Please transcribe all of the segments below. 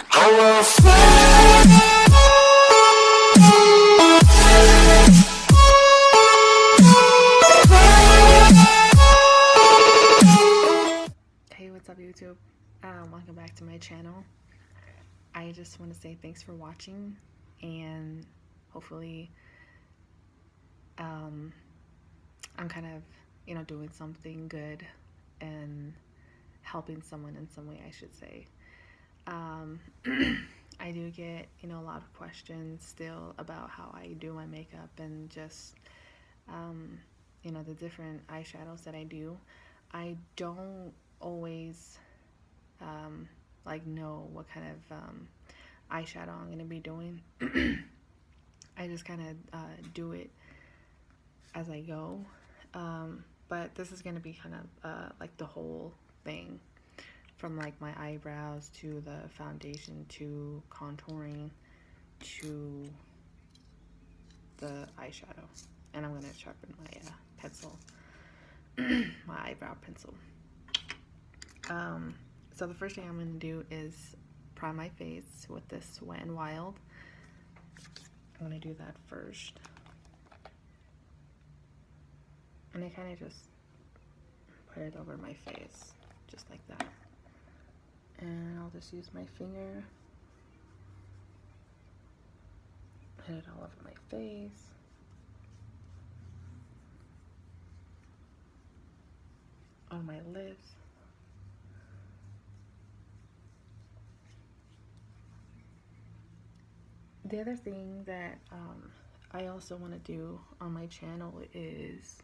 Hey, what's up, YouTube? Welcome back to my channel. I just want to say thanks for watching, and hopefully I'm kind of, doing something good and helping someone in some way, I should say. I do get, a lot of questions still about how I do my makeup and just, the different eyeshadows that I do. I don't always, know what kind of eyeshadow I'm going to be doing. I just kind of do it as I go. But this is going to be kind of like the whole thing, from like my eyebrows to the foundation to contouring to the eyeshadow. And I'm going to sharpen my pencil, my eyebrow pencil. So the first thing I'm going to do is prime my face with this Wet n Wild. I'm going to do that first. And I kind of just put it over my face, just like that. And I'll just use my finger, put it all over my face. On my lips. The other thing that I also want to do on my channel is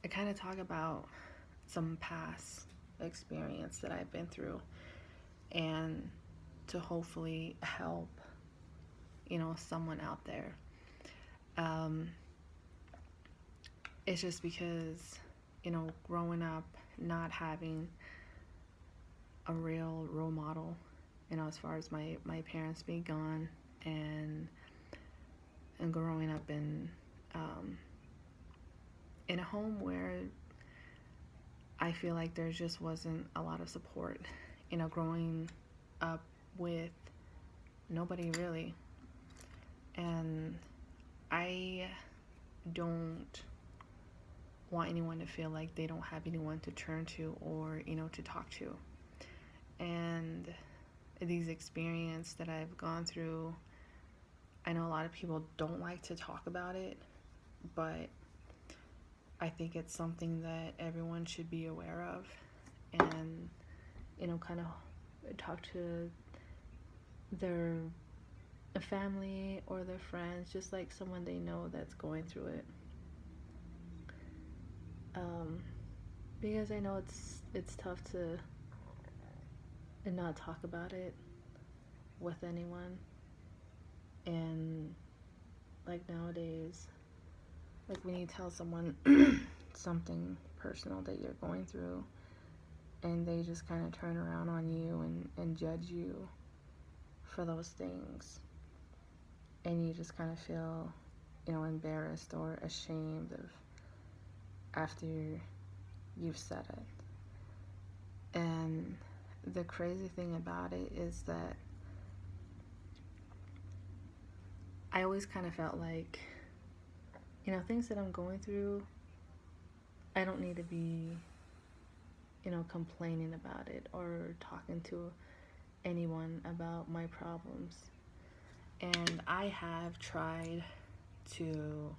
I kind of talk about some past experience that I've been through, and to hopefully help, someone out there. It's just because, growing up not having a real role model, as far as my parents being gone, and growing up in a home where I feel like there just wasn't a lot of support, growing up with nobody really. And I don't want anyone to feel like they don't have anyone to turn to or, to talk to. And these experiences that I've gone through, I know a lot of people don't like to talk about it, but I think it's something that everyone should be aware of, and, kind of talk to their family or their friends, just like someone they know that's going through it. Because I know it's tough to not talk about it with anyone. And like nowadays, like when you tell someone something personal that you're going through, and they just kind of turn around on you and judge you for those things, and you just kind of feel, embarrassed or ashamed of after you've said it. And the crazy thing about it is that I always kind of felt like, things that I'm going through, I don't need to be, complaining about it or talking to anyone about my problems. And I have tried to,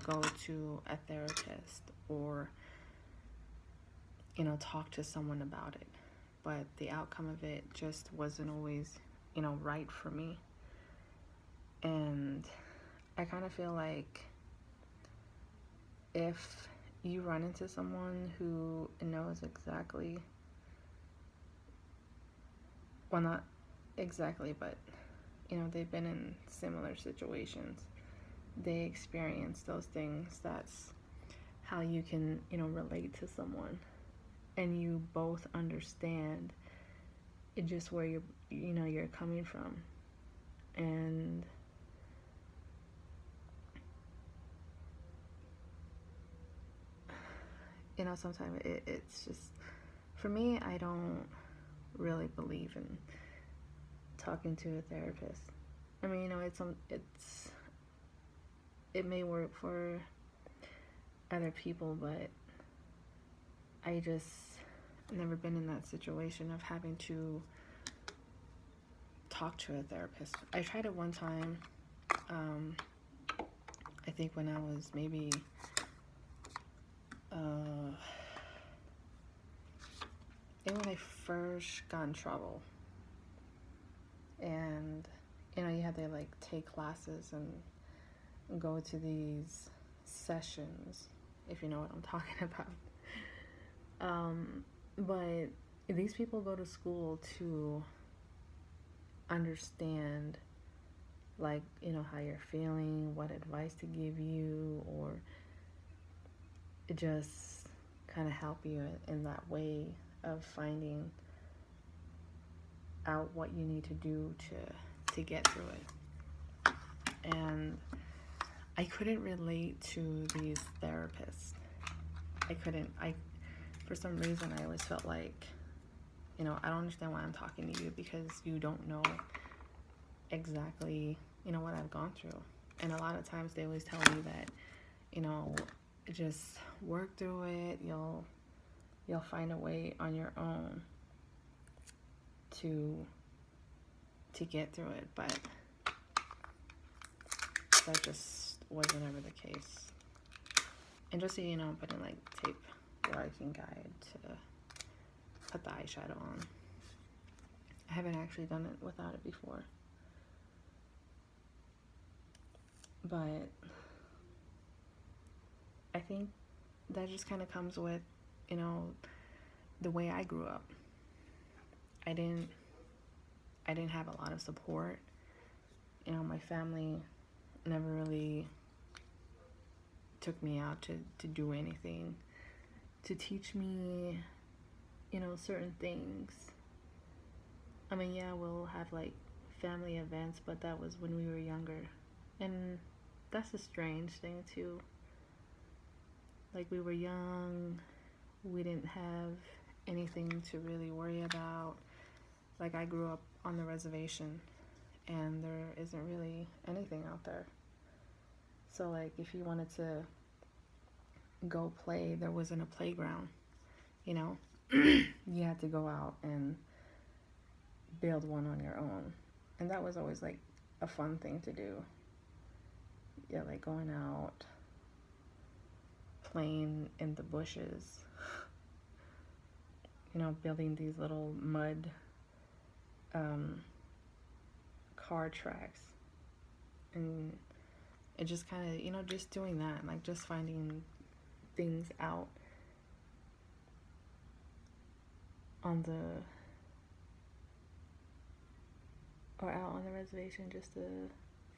go to a therapist or, talk to someone about it. But the outcome of it just wasn't always, right for me. And I kind of feel like if you run into someone who knows exactly, well, not exactly, but, they've been in similar situations, they experience those things, that's how you can, relate to someone. And you both understand just where you're coming from. And sometimes it's just For me, I don't really believe in talking to a therapist. I mean, it may work for other people, but I just never been in that situation of having to talk to a therapist. I tried it one time. I think when I was maybe when I first got in trouble, and you had to like take classes and go to these sessions, if you know what I'm talking about. But these people go to school to understand, like, how you're feeling, what advice to give you, or just kind of help you in that way of finding out what you need to do to get through it. And I couldn't relate to these therapists. For some reason, I always felt like, I don't understand why I'm talking to you, because you don't know exactly, what I've gone through. And a lot of times they always tell me that, just work through it. You'll find a way on your own to get through it. But that just wasn't ever the case. And just so you know, I'm putting like tape where I can guide to put the eyeshadow on. I haven't actually done it without it before. But I think that just kind of comes with, the way I grew up. I didn't have a lot of support. My family never really took me out to do anything, to teach me, certain things. I mean, yeah, we'll have like family events, but that was when we were younger. And that's a strange thing too. Like, we were young, we didn't have anything to really worry about. Like, I grew up on the reservation, and there isn't really anything out there. So, like, if you wanted to go play, there wasn't a playground, You had to go out and build one on your own. And that was always, like, a fun thing to do. Yeah, like going out, playing in the bushes, building these little mud car tracks. And it just kind of, just doing that, like just finding things out on the reservation, just to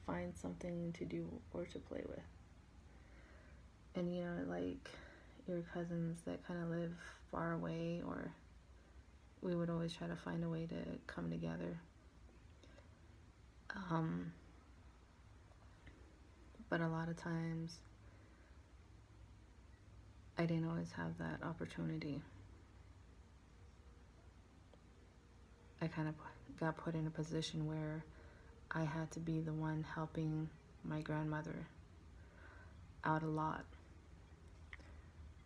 find something to do or to play with. And like your cousins that kind of live far away, or we would always try to find a way to come together. But a lot of times I didn't always have that opportunity. I kind of got put in a position where I had to be the one helping my grandmother out a lot.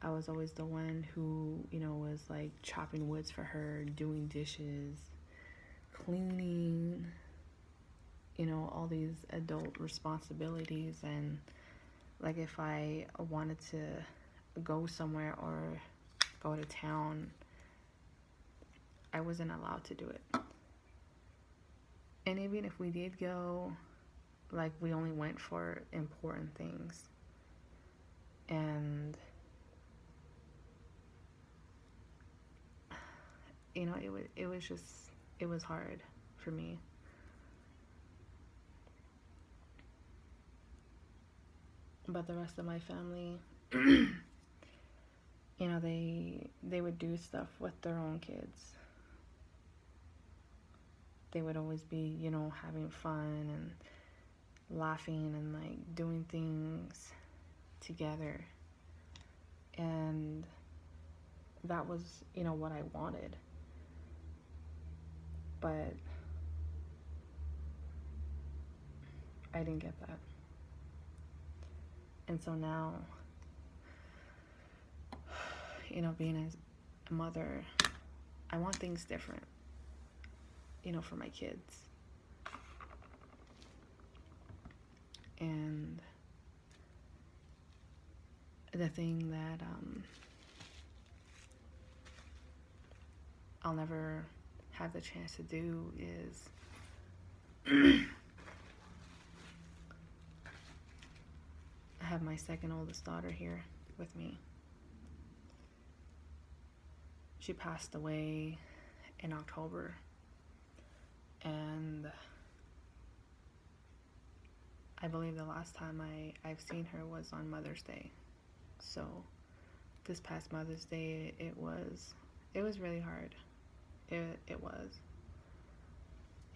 I was always the one who, was like chopping woods for her, doing dishes, cleaning, all these adult responsibilities. And like, if I wanted to go somewhere or go to town, I wasn't allowed to do it. And even if we did go, like, we only went for important things. And it was hard for me. But the rest of my family, they would do stuff with their own kids. They would always be, having fun and laughing and like doing things together. And that was, what I wanted. But I didn't get that. And so now, being as a mother, I want things different, for my kids. And the thing that I'll never have the chance to do is have my second oldest daughter here with me. She passed away in October, and I believe the last time I've seen her was on Mother's Day. So this past Mother's Day, it was really hard. It was.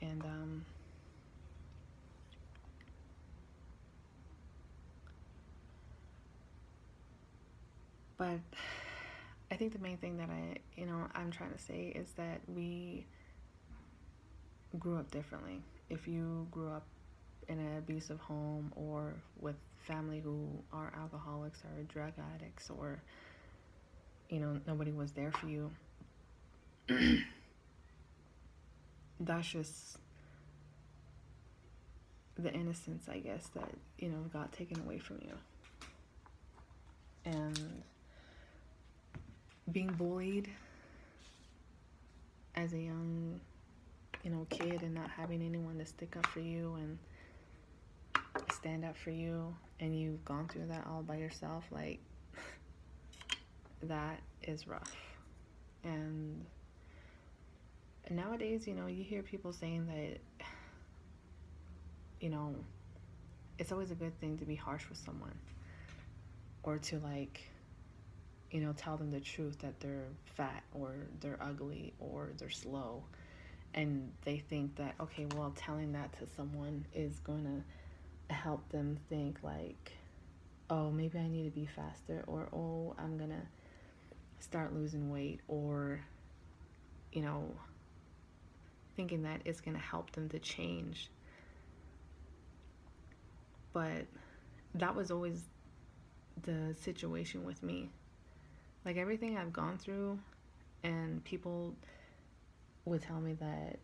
And but I think the main thing that I'm trying to say is that we grew up differently. If you grew up in an abusive home or with family who are alcoholics or drug addicts, or nobody was there for you, that's just the innocence, I guess, that got taken away from you. And being bullied as a young kid, and not having anyone to stick up for you and stand up for you, and you've gone through that all by yourself, like, that is rough. And nowadays, you hear people saying that, it's always a good thing to be harsh with someone, or to, like, tell them the truth that they're fat, or they're ugly, or they're slow. And they think that, okay, well, telling that to someone is going to help them think, like, oh, maybe I need to be faster, or, oh, I'm going to start losing weight, or, thinking that it's going to help them to change. But that was always the situation with me. Like, everything I've gone through, and people would tell me that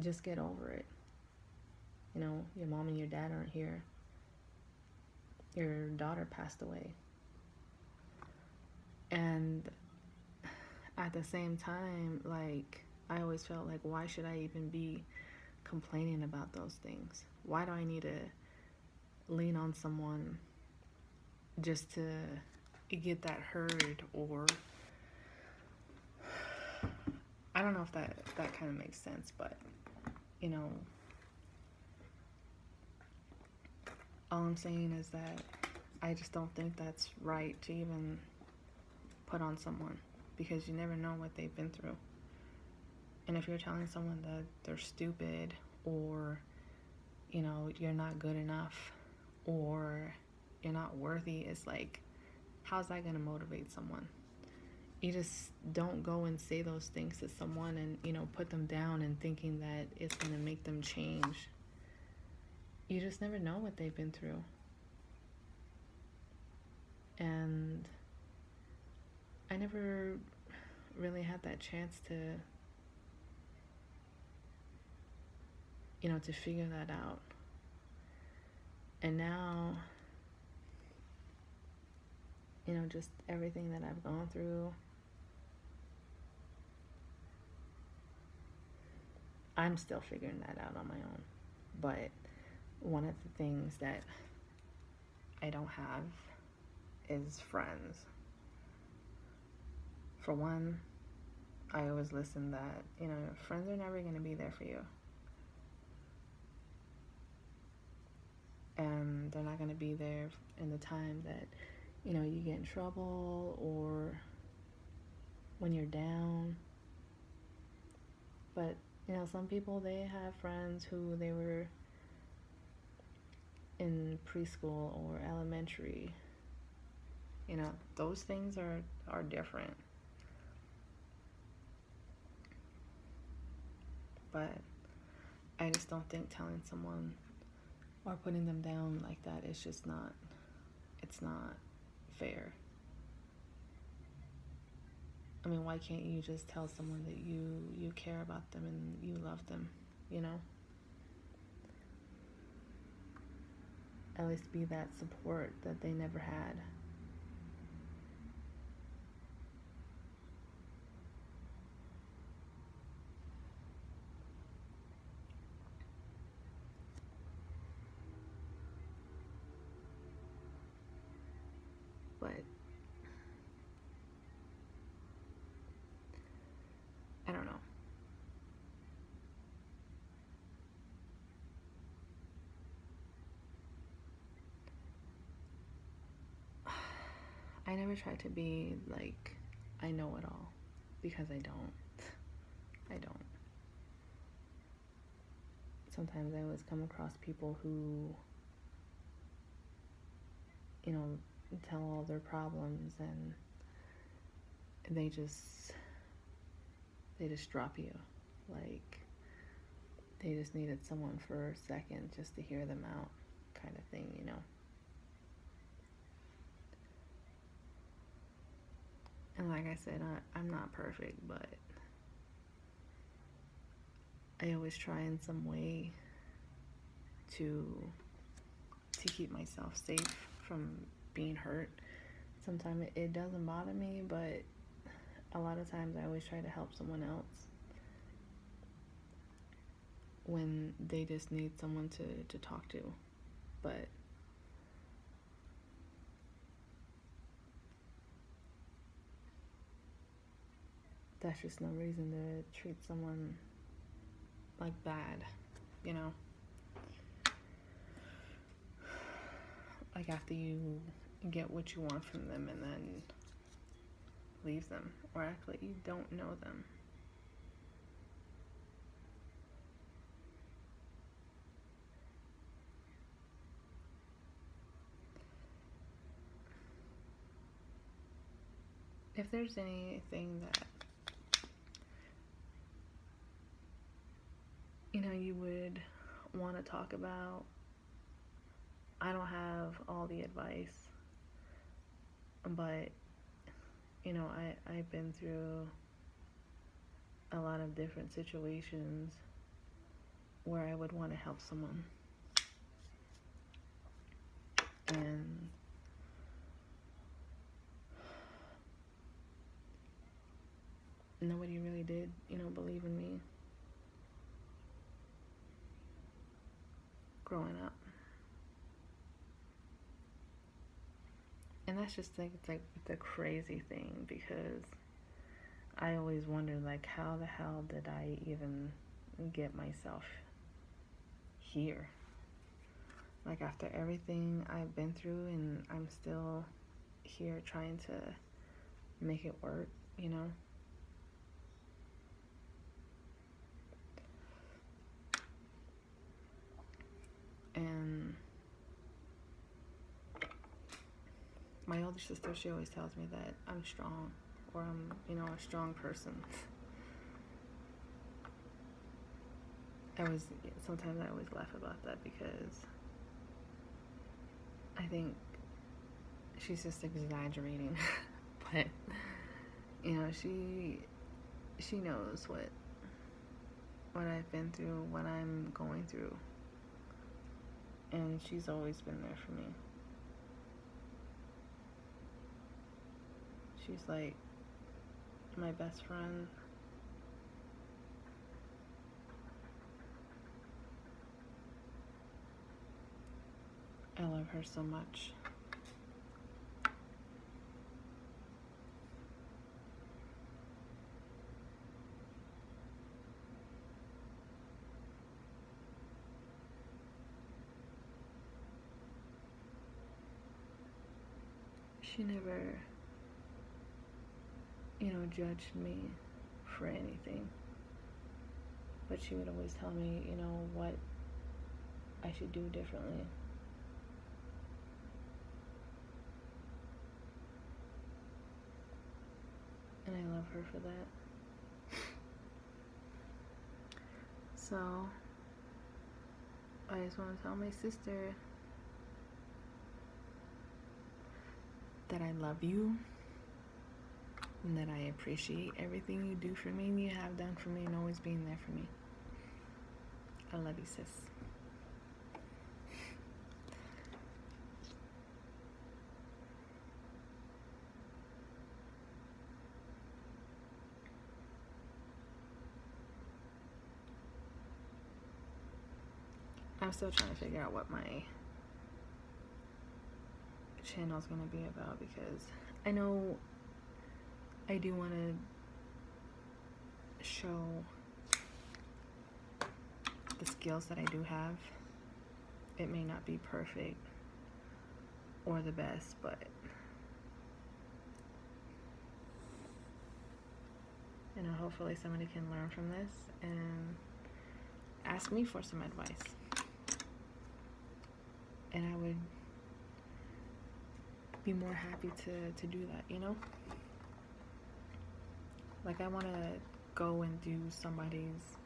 just get over it. Your mom and your dad aren't here. Your daughter passed away. And at the same time, like, I always felt like, why should I even be complaining about those things? Why do I need to lean on someone just to get that heard? Or I don't know if that kind of makes sense, but all I'm saying is that I just don't think that's right to even put on someone, because you never know what they've been through. And if you're telling someone that they're stupid, or you're not good enough, or you're not worthy, it's like, how's that going to motivate someone? You just don't go and say those things to someone and put them down and thinking that it's going to make them change. You just never know what they've been through. And I never really had that chance to to figure that out. And now, just everything that I've gone through, I'm still figuring that out on my own. But one of the things that I don't have is friends. For one, I always listen that, friends are never going to be there for you. And they're not going to be there in the time that, you get in trouble, or when you're down. But, some people, they have friends who they were in preschool or elementary, Those things are different. But I just don't think telling someone or putting them down like that is just not, it's not fair. I mean, why can't you just tell someone that you care about them and you love them, you know? At least be that support that they never had. But I don't know. I never try to be like I know it all, because I don't. I don't. Sometimes I always come across people who, tell all their problems, and they just drop you. Like, they just needed someone for a second just to hear them out, kind of thing. And like I said, I'm not perfect, but I always try in some way to keep myself safe from being hurt. Sometimes it doesn't bother me, but a lot of times I always try to help someone else when they just need someone to talk to. But that's just no reason to treat someone like bad, you know? Like, after you get what you want from them and then leave them, or act like you don't know them. If there's anything that you would want to talk about, I don't have all the advice, but I've been through a lot of different situations where I would want to help someone, and nobody really did believe in me growing up. And that's just like, it's like the crazy thing, because I always wondered, like, how the hell did I even get myself here? Like, after everything I've been through, and I'm still here trying to make it work, And my older sister, she always tells me that I'm strong, or I'm, a strong person. Sometimes I always laugh about that, because I think she's just exaggerating. But, she knows what I've been through, what I'm going through. And she's always been there for me. She's like my best friend. I love her so much. She never, judged me for anything. But she would always tell me, what I should do differently. And I love her for that. So I just want to tell my sister that I love you and that I appreciate everything you do for me and you have done for me and always being there for me. I love you, sis. I'm still trying to figure out what my channel is going to be about, because I know I do want to show the skills that I do have. It may not be perfect or the best, but hopefully somebody can learn from this and ask me for some advice. And I would be more happy to do that, Like, I want to go and do somebody's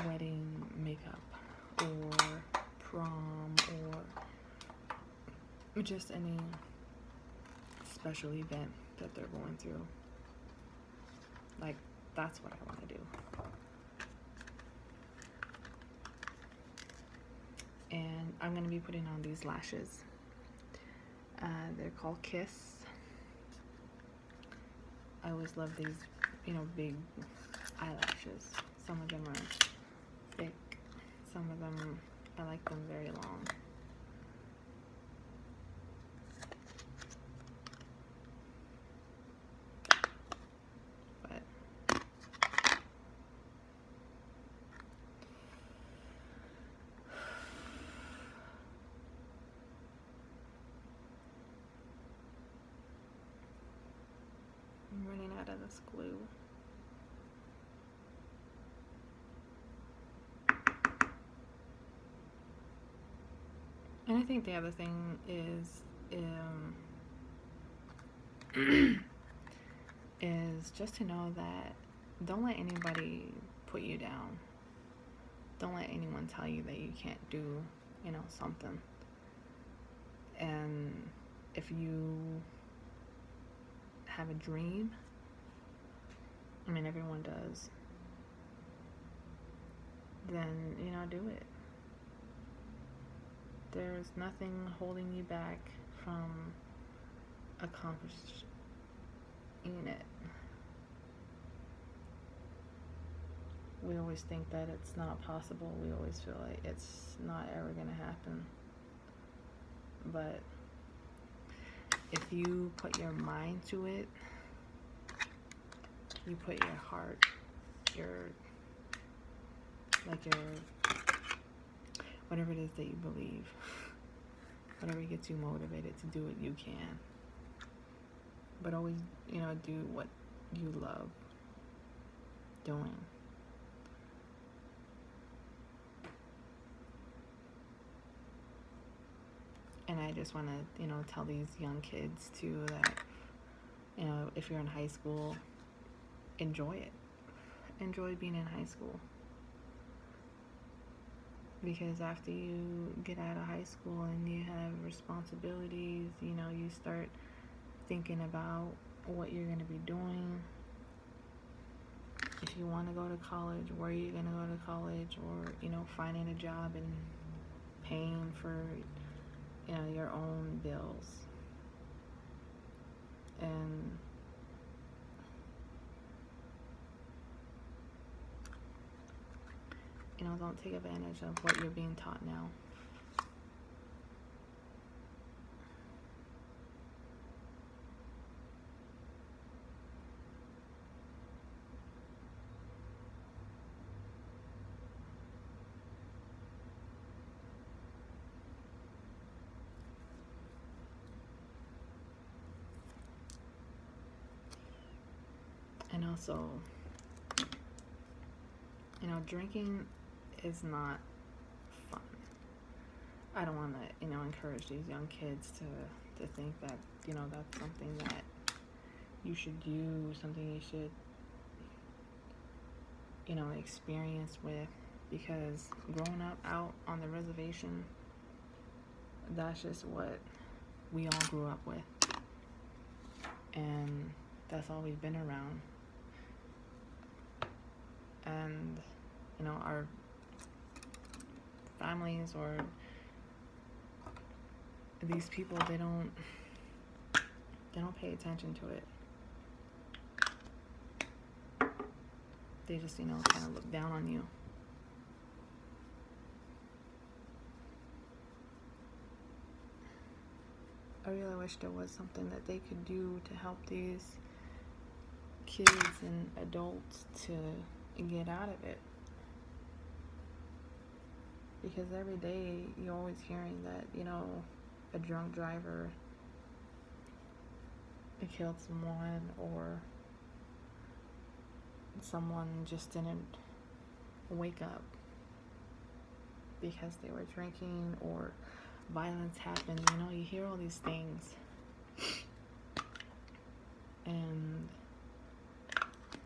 wedding makeup or prom or just any special event that they're going through. Like, that's what I want to do. And I'm going to be putting on these lashes. They're called Kiss. I always love these, big eyelashes. Some of them are thick. Some of them, I like them very long. But I'm running out of this glue. And I think the other thing is is just to know that don't let anybody put you down. Don't let anyone tell you that you can't do, something. And if you have a dream, everyone does, then, do it. There's nothing holding you back from accomplishing it. We always think that it's not possible. We always feel like it's not ever going to happen. But if you put your mind to it, you put your heart, whatever it is that you believe, whatever gets you motivated to do what you can. But always, do what you love doing. And I just want to, tell these young kids too that, if you're in high school, enjoy it. Enjoy being in high school. Because after you get out of high school and you have responsibilities, you start thinking about what you're going to be doing. If you want to go to college, where you're going to go to college, or, finding a job and paying for, your own bills. And don't take advantage of what you're being taught now. And also, drinking is not fun. I don't want to, encourage these young kids to think that, that's something that you should do, something you should, experience with. Because growing up out on the reservation, that's just what we all grew up with. And that's all we've been around. And, our families or these people, they don't pay attention to it. They just, kind of look down on you. I really wish there was something that they could do to help these kids and adults to get out of it. Because every day you're always hearing that, a drunk driver killed someone, or someone just didn't wake up because they were drinking, or violence happened. You hear all these things, and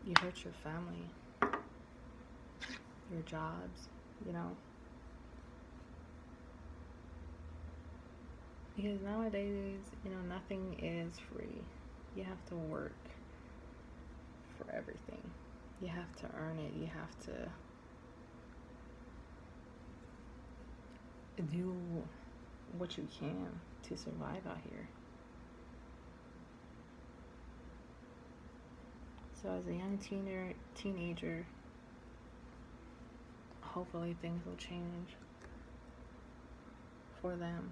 you hurt your family, your jobs, because nowadays, nothing is free. You have to work for everything. You have to earn it. You have to do what you can to survive out here. So as a young teenager, hopefully things will change for them.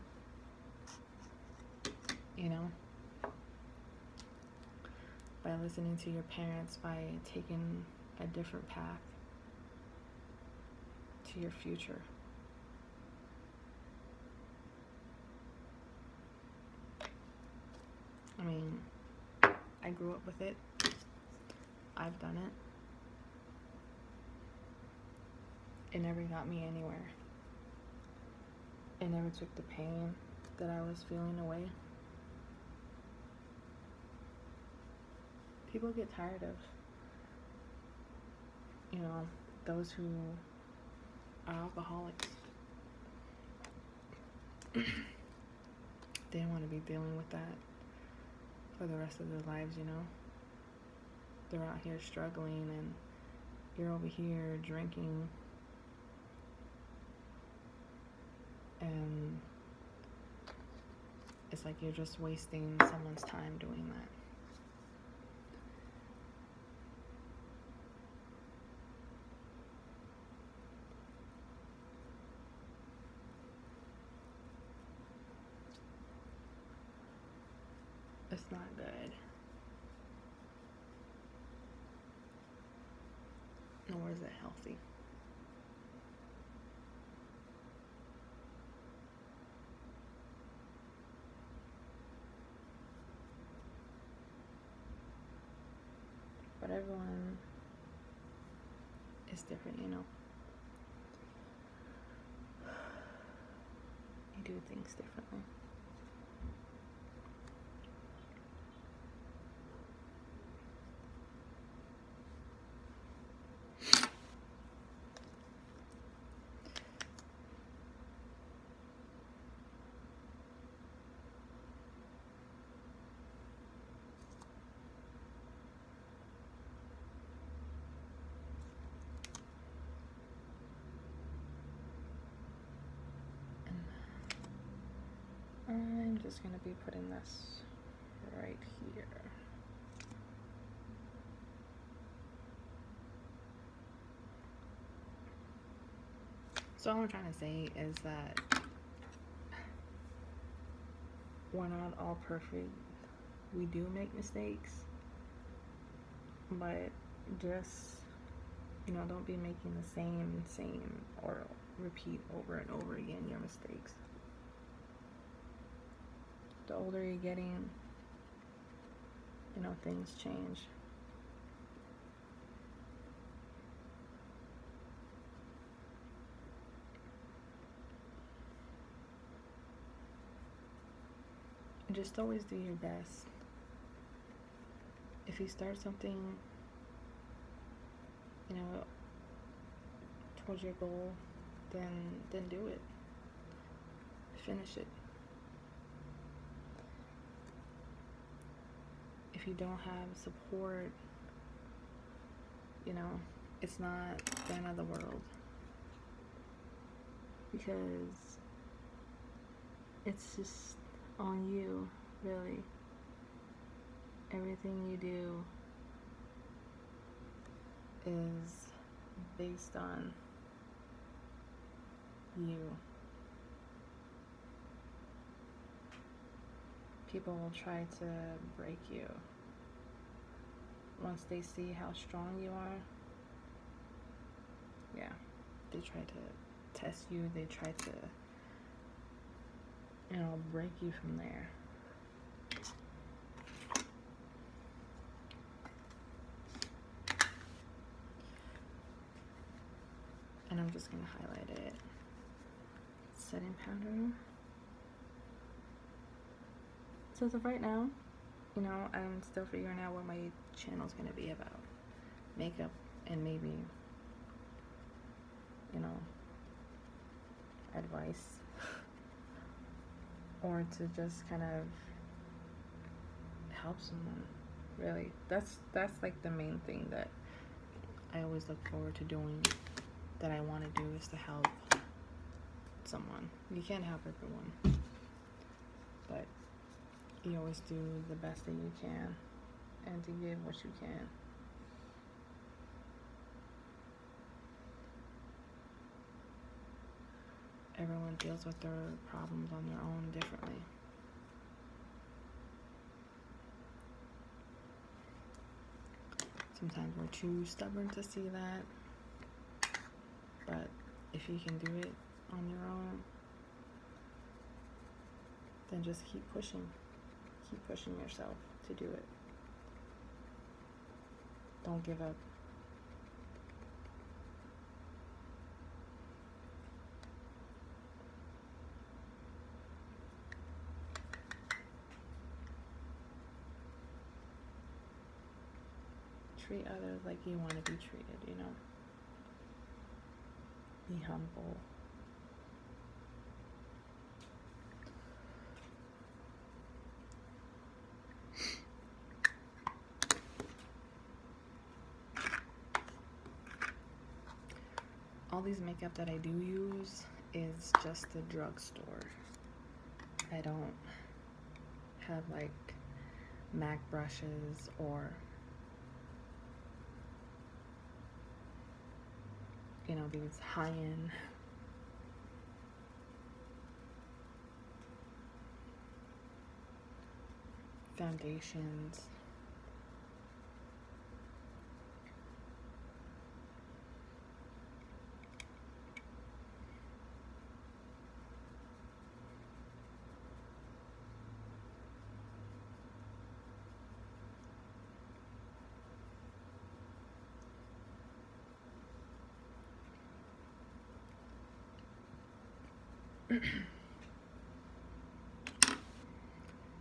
By listening to your parents, by taking a different path to your future. I mean, I grew up with it. I've done it. It never got me anywhere. It never took the pain that I was feeling away. People get tired of, those who are alcoholics. They don't want to be dealing with that for the rest of their lives, They're out here struggling, and you're over here drinking, and it's like you're just wasting someone's time doing that. It's not good. Nor is it healthy. But everyone is different, You do things differently. I'm just going to be putting this right here. So all I'm trying to say is that we're not all perfect. We do make mistakes, but just, don't be making the same or repeat over and over again your mistakes. The older you're getting, things change. Just always do your best. you start something, you know, towards your goal, then do it. Finish it. If you don't have support, you know, it's not the end of the world, because it's just on you, really. Everything you do is based on you. People will try to break you once they see how strong you are. Yeah, they try to test you. They try to, you know, break you from there. And I'm just gonna highlight it. Setting powder. So as of right now, you know, I'm still figuring out what my channel's gonna be about. Makeup and maybe, you know, advice. Or to just kind of help someone, really. That's like the main thing that I always look forward to doing, that I want to do, is to help someone. You can't help everyone, but you always do the best that you can, and to give what you can. Everyone deals with their problems on their own differently. Sometimes we're too stubborn to see that, but if you can do it on your own, then just keep pushing. Keep pushing yourself to do it. Don't give up. Treat others like you want to be treated, you know? Be humble. All these makeup that I do use is just the drugstore. I don't have like MAC brushes or, you know, these high-end foundations.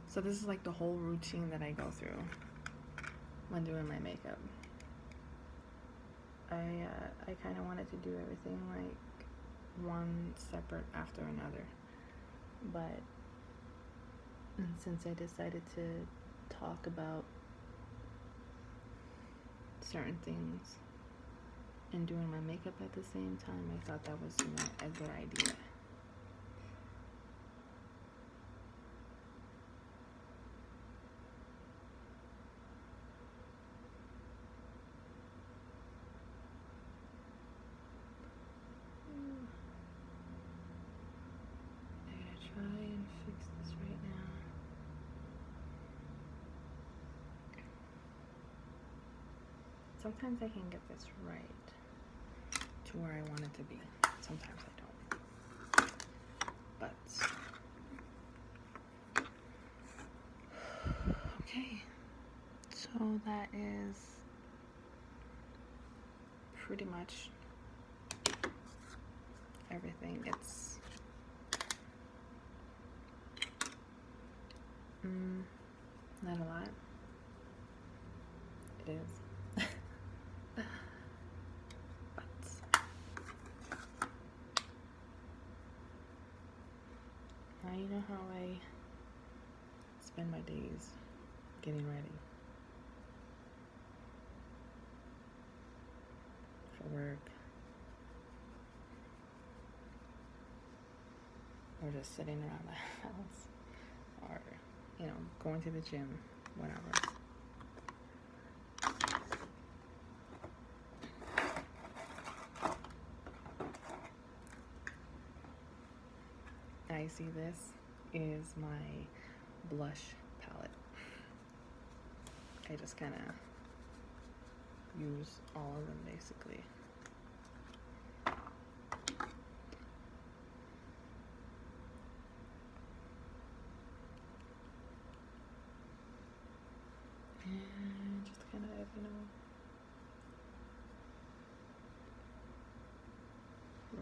So this is like the whole routine that I go through when doing my makeup. I kind of wanted to do everything like one separate after another, but since I decided to talk about certain things and doing my makeup at the same time, I thought that was, you know, a good idea. Try and fix this right now. Sometimes I can get this right to where I want it to be. Sometimes I don't. But okay. So that is pretty much everything. It's not a lot, It is. But now you know how I spend my days getting ready for work or just sitting around the house or, you know, going to the gym, whatever. I see this is my blush palette. I just kind of use all of them basically. And just kind of, you know,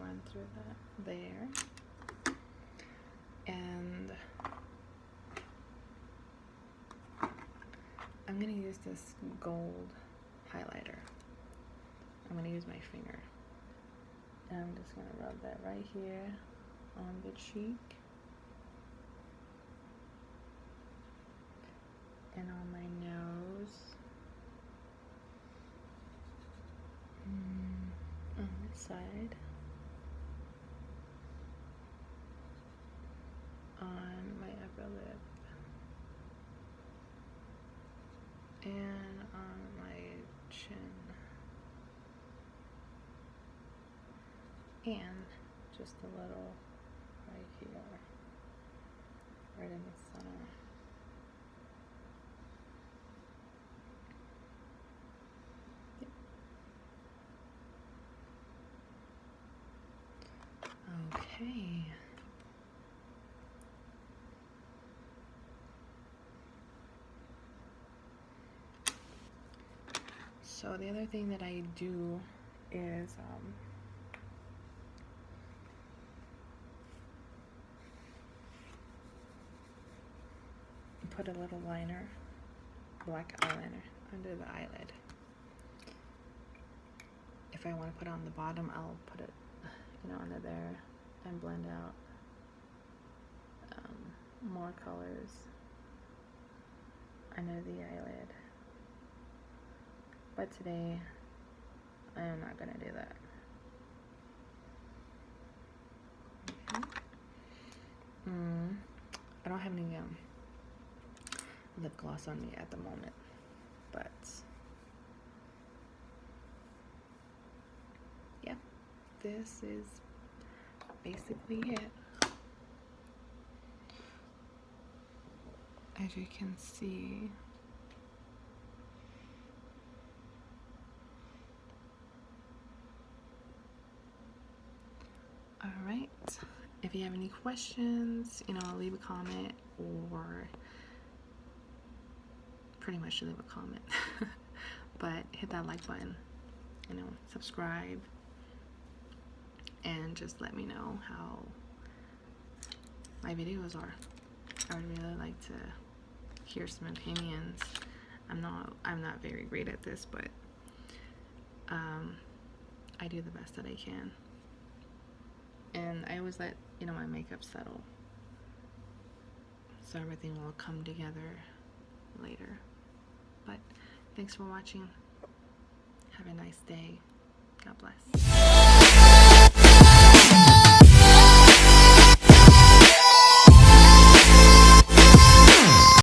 run through that there. And I'm gonna use this gold highlighter. I'm gonna use my finger. And I'm just gonna rub that right here on the cheek and on my nose. On this side. On my upper lip. And on my chin. And just a little right here. Right in the center. Okay. So the other thing that I do is put a little liner, black eyeliner, under the eyelid. If I want to put it on the bottom, I'll put it, you know, under there and blend out more colors under the eyelid. But today, I am not gonna do that. I don't have any lip gloss on me at the moment, but yeah, this is basically it. As you can see, all right, if you have any questions, you know, leave a comment, or pretty much leave a comment. But hit that like button, you know, subscribe, and just let me know how my videos are. I would really like to hear some opinions. I'm not very great at this, but I do the best that I can. And I always let, you know, my makeup settle, so everything will come together later. But thanks for watching. Have a nice day. God bless.